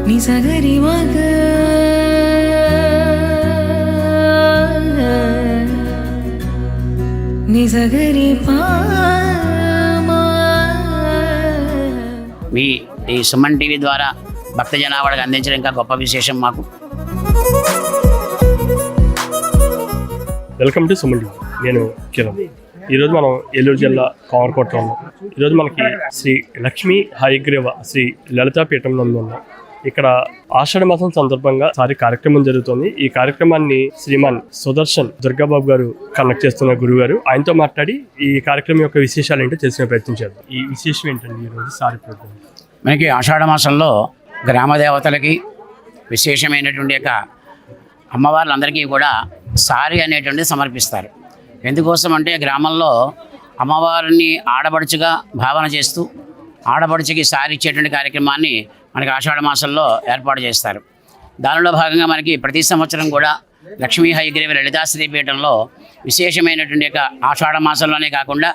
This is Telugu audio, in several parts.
నిజగరి మగ నిజగరి మీ ఈ సుమన్ టీవీ ద్వారా భక్త జనాభాకి అందించడం ఇంకా గొప్ప విశేషం మాకు. Welcome to Suman TV. నేను కిరణ్. ఈరోజు మనం ఏలూరు జిల్లా కామర్కోటలో ఉన్నాం. ఈరోజు మనకి శ్రీ లక్ష్మీ హయగ్రీవ శ్రీ లలితాపీఠంలో ఉన్నాం. ఇక్కడ ఆషాఢ మాసం సందర్భంగా సారి కార్యక్రమం జరుగుతుంది. ఈ కార్యక్రమాన్ని శ్రీమాన్ సుదర్శన్ దుర్గాబాబు గారు కండక్ట్ చేస్తున్న గురువు గారు, ఆయనతో మాట్లాడి ఈ కార్యక్రమం యొక్క విశేషాలు ఏంటో తెలిసిన ప్రయత్నం చేద్దాం. ఈ విశేషం ఏంటండి ఈరోజు సారి ప్రోగ్రాం? మనకి ఆషాఢ మాసంలో గ్రామ దేవతలకి విశేషమైనటువంటి యొక్క అమ్మవార్లందరికీ కూడా సారి అనేటువంటిది సమర్పిస్తారు. ఎందుకోసం అంటే గ్రామంలో అమ్మవారిని ఆడపడుచుగా భావన చేస్తూ ఆడపడుచుకి సారి ఇచ్చేటువంటి కార్యక్రమాన్ని మనకి ఆషాఢ మాసంలో ఏర్పాటు చేస్తారు. దానిలో భాగంగా మనకి ప్రతి సంవత్సరం కూడా లక్ష్మీ హయగ్రీవ లలితాశ్రీపీఠంలో విశేషమైనటువంటి యొక్క ఆషాఢ మాసంలోనే కాకుండా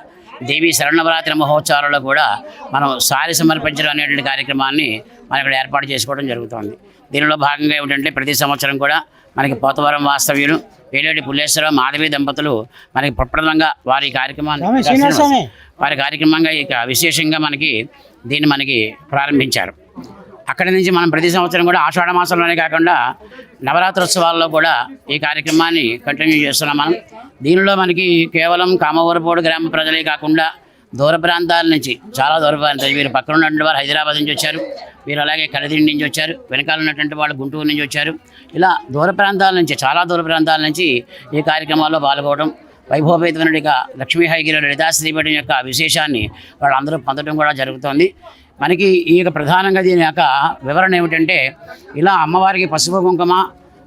దేవీ శరణవరాత్రి మహోత్సవాలలో కూడా మనం సారి సమర్పించడం అనేటువంటి కార్యక్రమాన్ని మనం ఇక్కడ ఏర్పాటు చేసుకోవడం జరుగుతుంది. దీనిలో భాగంగా ఏమిటంటే ప్రతి సంవత్సరం కూడా మనకి పోతవరం వాస్తవ్యులు వేలేటి పుల్లేశ్వరరావు మాధవి దంపతులు మనకి ప్రప్రదంగా వారి కార్యక్రమంగా ఇక విశేషంగా మనకి ప్రారంభించారు. అక్కడి నుంచి మనం ప్రతి సంవత్సరం కూడా ఆషాఢ మాసంలోనే కాకుండా నవరాత్రోత్సవాల్లో కూడా ఈ కార్యక్రమాన్ని కంటిన్యూ చేస్తున్నాం మనం. దీనిలో మనకి కేవలం కామవరపోడు గ్రామ ప్రజలే కాకుండా దూర ప్రాంతాల నుంచి, చాలా దూర ప్రాంతాలు, వీరు పక్కన ఉన్నటువంటి వారు హైదరాబాద్ నుంచి వచ్చారు, వీరు అలాగే కలదిండి నుంచి వచ్చారు, వెనకాల ఉన్నటువంటి వాళ్ళు గుంటూరు నుంచి వచ్చారు. ఇలా దూర ప్రాంతాల నుంచి, చాలా దూర ప్రాంతాల నుంచి ఈ కార్యక్రమాల్లో పాల్గొనడం, వైభవపేతమైనటువంటి లక్ష్మీ హయగ్రీవ లలితాశ్రీపీఠం యొక్క విశేషాన్ని వాళ్ళందరూ పొందడం కూడా జరుగుతుంది. మనకి ఈ యొక్క ప్రధానంగా దీని యొక్క వివరణ ఏమిటంటే, ఇలా అమ్మవారికి పసుపు కుంకుమ,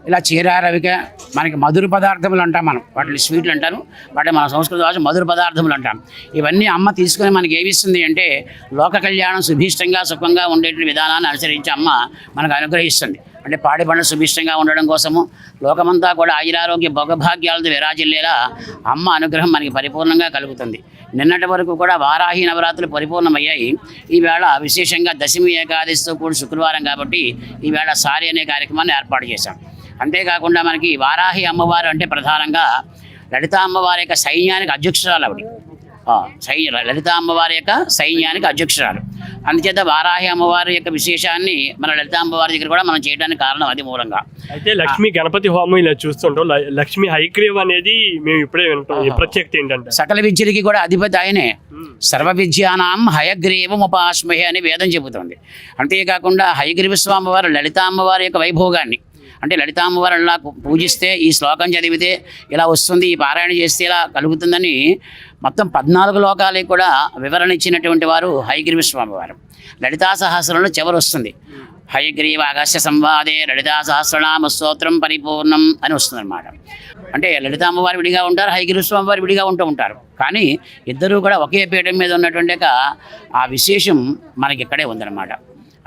ఇలా చీరారవిక, మనకి మధుర పదార్థములు అంటాం మనం, వాటిని స్వీట్లు అంటారు, వాటిని మన సంస్కృత భాష మధుర పదార్థములు అంటాం. ఇవన్నీ అమ్మ తీసుకొని మనకి ఏమిస్తుంది అంటే లోక కళ్యాణం సుభీష్టంగా సుఖంగా ఉండేటువంటి విధానాన్ని అనుసరించి అమ్మ మనకు అనుగ్రహిస్తుంది. అంటే పాడి పంట సుభిష్టంగా ఉండడం కోసము, లోకమంతా కూడా ఆయురారోగ్య భోగభాగ్యాలతో విరాజిల్లేలా అమ్మ అనుగ్రహం మనకి పరిపూర్ణంగా కలుగుతుంది. నిన్నటి వరకు కూడా వారాహి నవరాత్రులు పరిపూర్ణమయ్యాయి. ఈవేళ విశేషంగా దశమి ఏకాదశితో కూడి శుక్రవారం కాబట్టి ఈవేళ సారి అనే కార్యక్రమాన్ని ఏర్పాటు చేశాం. అంతేకాకుండా మనకి వారాహి అమ్మవారు అంటే ప్రధానంగా లలిత అమ్మవారి యొక్క సైన్యానికి అధ్యక్షురాలు ఆవిడ. లలిత అమ్మవారి యొక్క సైన్యానికి అధ్యక్షురాలు. అందుచేత వారాహి అమ్మవారి యొక్క విశేషాన్ని మన లలిత అమ్మవారి దగ్గర కూడా మనం చేయడానికి కారణం అది మూలంగా. అయితే లక్ష్మీ గణపతి హోమం ఇలా చూస్తుంటాం, లక్ష్మీ హయగ్రీవ అనేది మేము ఇప్పుడే వింటాం. ప్రత్యేకత ఏంటంటే సకల విద్యలకి కూడా అధిపతి ఆయనే. సర్వ విద్యానాం హయగ్రీవం ఉపాస్మహే అని వేదం చెబుతుంది. అంతేకాకుండా హయగ్రీవ స్వామి వారు లలిత అమ్మవారి యొక్క వైభోగాన్ని, అంటే లలితామ్మవారు ఇలా పూజిస్తే, ఈ శ్లోకం చదివితే ఇలా వస్తుంది, ఈ పారాయణ చేస్తే ఇలా కలుగుతుందని మొత్తం 14 లోకాలకి కూడా వివరణ ఇచ్చినటువంటి వారు హయగ్రీవ స్వామి వారు. లలితా సహస్రంలో చివరి వస్తుంది, హయగ్రీవ అగస్య సంవాదే లలితా సహస్రనామ స్తోత్రం పరిపూర్ణం అని వస్తుందన్నమాట. అంటే లలితామ్మవారు విడిగా ఉంటారు, హయగ్రీవ స్వామి వారు విడిగా ఉంటారు. కానీ ఇద్దరూ కూడా ఒకే పీఠం మీద ఉన్నటువంటి ఆ విశేషం మనకి ఇక్కడే ఉందన్నమాట.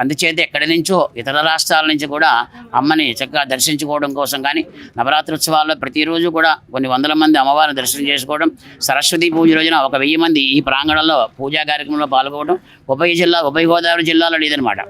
అందుచేత ఎక్కడి నుంచో ఇతర రాష్ట్రాల నుంచి కూడా అమ్మని చక్కగా దర్శించుకోవడం కోసం కానీ, నవరాత్రోత్సవాల్లో ప్రతిరోజు కూడా కొన్ని వందల మంది అమ్మవారిని దర్శనం చేసుకోవడం, సరస్వతి పూజ రోజున 1000 మంది ఈ ప్రాంగణంలో పూజా కార్యక్రమంలో పాల్గొనడం ఉభయ గోదావరి జిల్లాలో లేదనమాట.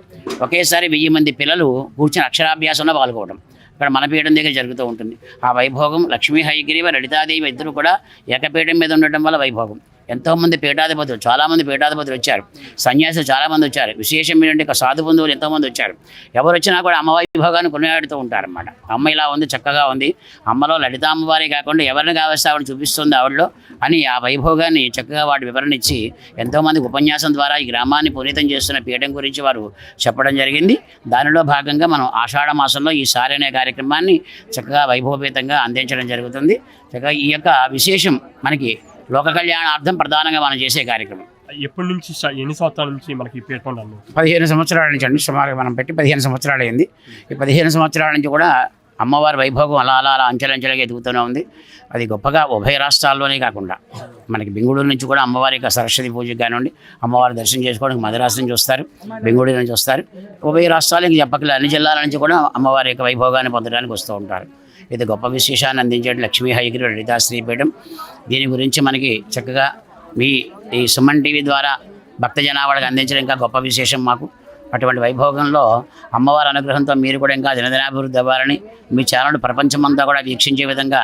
ఒకేసారి 1000 మంది పిల్లలు కూర్చొని అక్షరాభ్యాసంలో పాల్గొనడం ఇక్కడ మన పీఠం దగ్గర జరుగుతూ ఉంటుంది. ఆ వైభోగం లక్ష్మీ హయగ్రీవ లలితాదేవి ఇద్దరు కూడా ఏకపీఠం మీద ఉండటం వల్ల వైభోగం. ఎంతోమంది పీఠాధిపతులు, చాలామంది పీఠాధిపతులు వచ్చారు, సన్యాసులు చాలామంది వచ్చారు, విశేషం ఏంటంటే సాధు బంధువులు ఎంతోమంది వచ్చారు. ఎవరు వచ్చినా కూడా అమ్మ వైభోగాన్ని కొనియాడుతూ ఉంటారన్నమాట. అమ్మ ఇలా ఉంది, చక్కగా ఉంది, అమ్మలో లలిత అమ్మవారే కాకుండా ఎవరిని కావస్తే ఆవిడ చూపిస్తుంది ఆవిడలో అని ఆ వైభోగాన్ని చక్కగా వాటి వివరణ ఇచ్చి ఎంతోమందికి ఉపన్యాసం ద్వారా ఈ గ్రామాన్ని పునీతం చేస్తున్న పీఠం గురించి వారు చెప్పడం జరిగింది. దానిలో భాగంగా మనం ఆషాఢ మాసంలో ఈ సారి అనే కార్యక్రమాన్ని చక్కగా వైభవపేతంగా అందించడం జరుగుతుంది. చక్కగా ఈ యొక్క విశేషం మనకి లోక కళ్యాణార్థం ప్రధానంగా మనం చేసే కార్యక్రమం. ఎప్పటి నుంచి, ఎన్ని సంవత్సరాల నుంచి మనకి పీఠం? 15 సంవత్సరాల నుంచి అండి. సుమారుగా మనం పెట్టి 15 సంవత్సరాలు అయింది. ఈ 15 సంవత్సరాల నుంచి కూడా అమ్మవారి వైభోగం అలా అంచెలంచెలుగా ఎదుగుతూనే ఉంది. అది గొప్పగా ఉభయ రాష్ట్రాల్లోనే కాకుండా మనకి బెంగళూరు నుంచి కూడా అమ్మవారి యొక్క సరస్వతి పూజకి కానివ్వండి, అమ్మవారి దర్శనం చేసుకోవడానికి మద్రాసు నుంచి వస్తారు, బెంగళూరు నుంచి వస్తారు. ఉభయ రాష్ట్రాలకి చెప్పకలే అన్ని జిల్లాల నుంచి కూడా అమ్మవారి యొక్క వైభోగాన్ని పొందడానికి వస్తూ ఉంటారు. ఇది గొప్ప విశేషాన్ని అందించే లక్ష్మీ హయగ్రీవ లలితా శ్రీపీఠం. దీని గురించి మనకి చక్కగా మీ ఈ సుమన్ టీవీ ద్వారా భక్త జనాభాకి అందించడం ఇంకా గొప్ప విశేషం మాకు. అటువంటి వైభోగంలో అమ్మవారి అనుగ్రహంతో మీరు కూడా ఇంకా దినదినాభివృద్ధి అవ్వాలని, మీ ఛానల్ ప్రపంచమంతా కూడా వీక్షించే విధంగా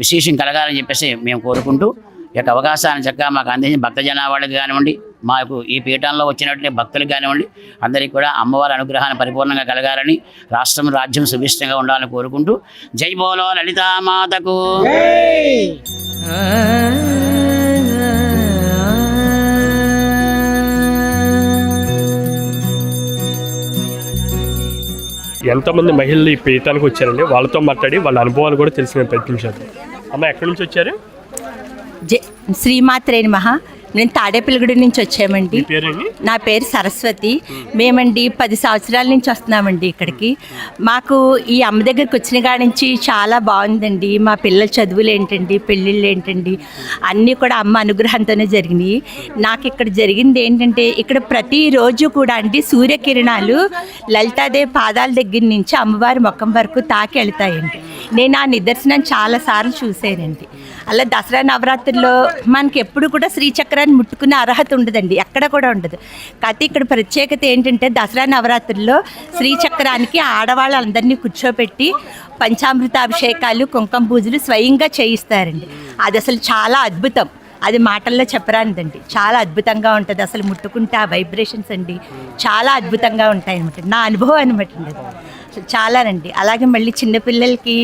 విశేషం కలగాలని చెప్పేసి మేము కోరుకుంటూ, ఈ యొక్క అవకాశాన్ని చక్కగా మాకు అందించిన భక్త జనాభాకి కానివ్వండి, మాకు ఈ పీఠంలో వచ్చినట్టు భక్తులకు కానివ్వండి, అందరికీ కూడా అమ్మవారి అనుగ్రహాన్ని పరిపూర్ణంగా కలగాలని, రాష్ట్రం రాజ్యం సుభిష్టంగా ఉండాలని కోరుకుంటూ, జై బోలో లలితామాతకు. ఎంతమంది మహిళలు ఈ పీఠానికి వచ్చారండి, వాళ్ళతో మాట్లాడి వాళ్ళ అనుభవాలు కూడా తెలిసిన ప్రయత్నించారు. అమ్మ, ఎక్కడి నుంచి వచ్చారు? శ్రీమాత్రే నమః. నేను తాడేపల్లిగూడ నుంచి వచ్చామండి. నా పేరు సరస్వతి. మేమండి 10 సంవత్సరాల నుంచి వస్తున్నామండి ఇక్కడికి. మాకు ఈ అమ్మ దగ్గరికి వచ్చిన కాడి నుంచి చాలా బాగుందండి. మా పిల్లల చదువులు ఏంటండి, పెళ్ళిళ్ళు ఏంటండి, అన్నీ కూడా అమ్మ అనుగ్రహంతోనే జరిగినాయి. నాకు ఇక్కడ జరిగింది ఏంటంటే, ఇక్కడ ప్రతిరోజు కూడా అండి సూర్యకిరణాలు లలితాదేవి పాదాల దగ్గర నుంచి అమ్మవారి ముఖం వరకు తాకి వెళ్తాయండి. నేను ఆ నిదర్శనం చాలాసార్లు చూశానండి. అలా దసరా నవరాత్రుల్లో మనకి ఎప్పుడు కూడా శ్రీచక్రాన్ని ముట్టుకునే అర్హత ఉండదండి, ఎక్కడ కూడా ఉండదు. కాకపోతే ఇక్కడ ప్రత్యేకత ఏంటంటే, దసరా నవరాత్రుల్లో శ్రీచక్రానికి ఆడవాళ్ళందరినీ కూర్చోపెట్టి పంచామృత అభిషేకాలు, కుంకుమ పూజలు స్వయంగా చేయిస్తారండి. అది అసలు చాలా అద్భుతం. అది మాటల్లో చెప్పరానిదండి, చాలా అద్భుతంగా ఉంటుంది. అసలు ముట్టుకుంటే ఆ వైబ్రేషన్స్ అండి చాలా అద్భుతంగా ఉంటాయి అనమాట. నా అనుభవం అనమాట అండి చాలానండి. అలాగే మళ్ళీ చిన్నపిల్లలకి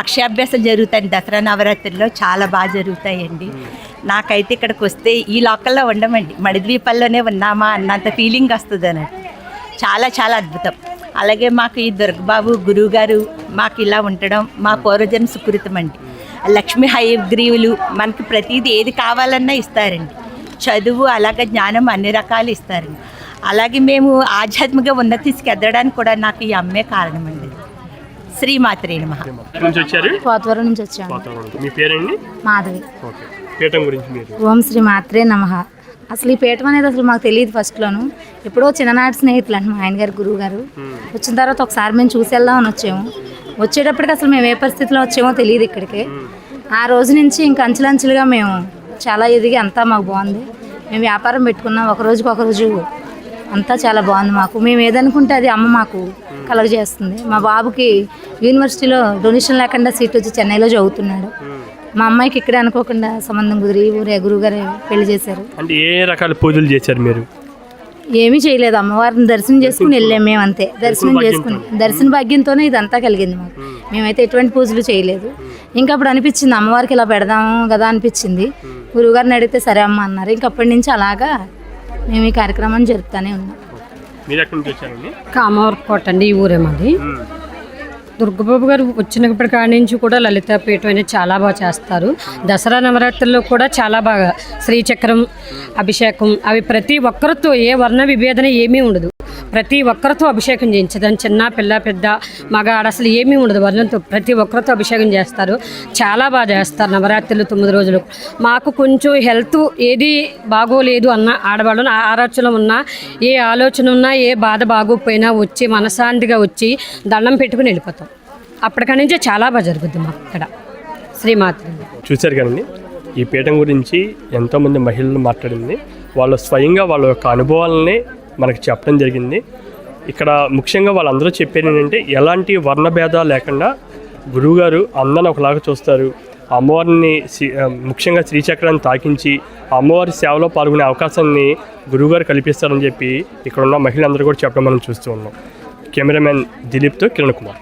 అక్షరాభ్యాసం జరుగుతాయి దసరా నవరాత్రుల్లో, చాలా బాగా జరుగుతాయండి. నాకైతే ఇక్కడికి వస్తే ఈ లోకల్లో ఉండమండి, మణిద్వీపాల్లోనే ఉన్నామా అన్నంత ఫీలింగ్ వస్తుంది అన్నట్టు. చాలా చాలా అద్భుతం. అలాగే మాకు ఈ దుర్గబాబు గురువు గారు మాకు ఇలా ఉండడం మా పూర్వజన్మ సుకృతం అండి. లక్ష్మీ హయగ్రీవులు మనకి ప్రతిదీ ఏది కావాలన్నా ఇస్తారండి. చదువు అలాగే జ్ఞానం అన్ని రకాలు ఇస్తారండి. అలాగే మేము ఆధ్యాత్మిక ఉన్నతికి ఎదగడానికి కూడా నాకు ఈ అమ్మే కారణం అండి. శ్రీమాత్రే నమః. పోతవరం నుంచి వచ్చాము. మీ పేరండి? మాధవి. పీఠం గురించి మీరు? ఓం శ్రీ మాత్రే నమః. అసలు ఈ పీఠం అనేది అసలు మాకు తెలియదు ఫస్ట్లోను. ఎప్పుడో చిన్ననాటి స్నేహితులు అండి మా ఆయన గారు, గురువు గారు. వచ్చిన తర్వాత ఒకసారి మేము చూసి వెళ్దామని వచ్చాము. వచ్చేటప్పటికి అసలు మేము ఏ పరిస్థితిలో వచ్చామో తెలియదు ఇక్కడికి. ఆ రోజు నుంచి ఇంక అంచెలంచెలుగా మేము చాలా ఎదిగి అంతా మాకు బాగుంది. మేము వ్యాపారం పెట్టుకున్నాం, ఒక రోజు అంతా చాలా బాగుంది మాకు. మేము ఏదనుకుంటే అది అమ్మ మాకు కలగజేస్తుంది. మా బాబుకి యూనివర్సిటీలో డొనేషన్ లేకుండా సీట్ వచ్చి చెన్నైలో చదువుతున్నాడు. మా అమ్మాయికి ఇక్కడే అనుకోకుండా సంబంధం కుదిరి ఊరే గురువు గారు పెళ్లి చేశారు. అంటే ఏ రకాల పూజలు చేశారు మీరు? ఏమీ చేయలేదు, అమ్మవారిని దర్శనం చేసుకుని వెళ్ళాము మేము అంతే. దర్శన భాగ్యంతోనే ఇదంతా కలిగింది మాకు. మేమైతే ఎటువంటి పూజలు చేయలేదు. ఇంకా అప్పుడు అనిపించింది అమ్మవారికి ఇలా పెడదాము కదా అనిపించింది. గురువుగారిని అడిగితే సరే అమ్మ అన్నారు. ఇంక అప్పటి నుంచి అలాగా మేము ఈ కార్యక్రమాన్ని జరుపుతూనే ఉన్నాం. కామవరకోట అండి, ఈ ఊరే మాది. దుర్గబాబు గారు వచ్చినప్పటి కాడి నుంచి కూడా లలితా పీఠం అనేది చాలా బాగా చేస్తారు. దసరా నవరాత్రుల్లో కూడా చాలా బాగా శ్రీచక్రం, అభిషేకం అవి ప్రతి ఒక్కరితో ఏ వర్ణ విభేదన ఏమీ ఉండదు. ప్రతి ఒక్కరితో అభిషేకం చేయించదని, చిన్న పిల్ల పెద్ద మగ ఆడ అసలు ఏమీ ఉండదు. వర్ణంతో ప్రతి ఒక్కరితో అభిషేకం చేస్తారు. చాలా బాగా చేస్తారు నవరాత్రులు 9 రోజులు. మాకు కొంచెం హెల్త్ ఏది బాగోలేదు అన్న ఆడవాళ్ళను ఆలోచన ఉన్నా, ఏ ఆలోచన ఉన్నా, ఏ బాధ బాగోపోయినా వచ్చి మనశాంతిగా వచ్చి దండం పెట్టుకుని వెళ్ళిపోతాం. అప్పటికీ నుంచే చాలా బాగా జరుగుద్ది మాకు ఇక్కడ. శ్రీమాత్రి చూశారు కదండి, ఈ పీఠం గురించి ఎంతోమంది మహిళలు మాట్లాడింది. వాళ్ళు స్వయంగా వాళ్ళ యొక్క అనుభవాలని మనకు చెప్పడం జరిగింది. ఇక్కడ ముఖ్యంగా వాళ్ళందరూ చెప్పేది ఏంటంటే, ఎలాంటి వర్ణభేదాలు లేకుండా గురువుగారు అందరిని ఒకలాగా చూస్తారు. అమ్మవారిని ముఖ్యంగా శ్రీచక్రాన్ని తాకించి అమ్మవారి సేవలో పాల్గొనే అవకాశాన్ని గురువుగారు కల్పిస్తారని చెప్పి ఇక్కడ ఉన్న మహిళలందరూ కూడా చెప్పడం మనం చూస్తూ ఉన్నాం. కెమెరామెన్ దిలీప్తో కిరణ్ కుమార్.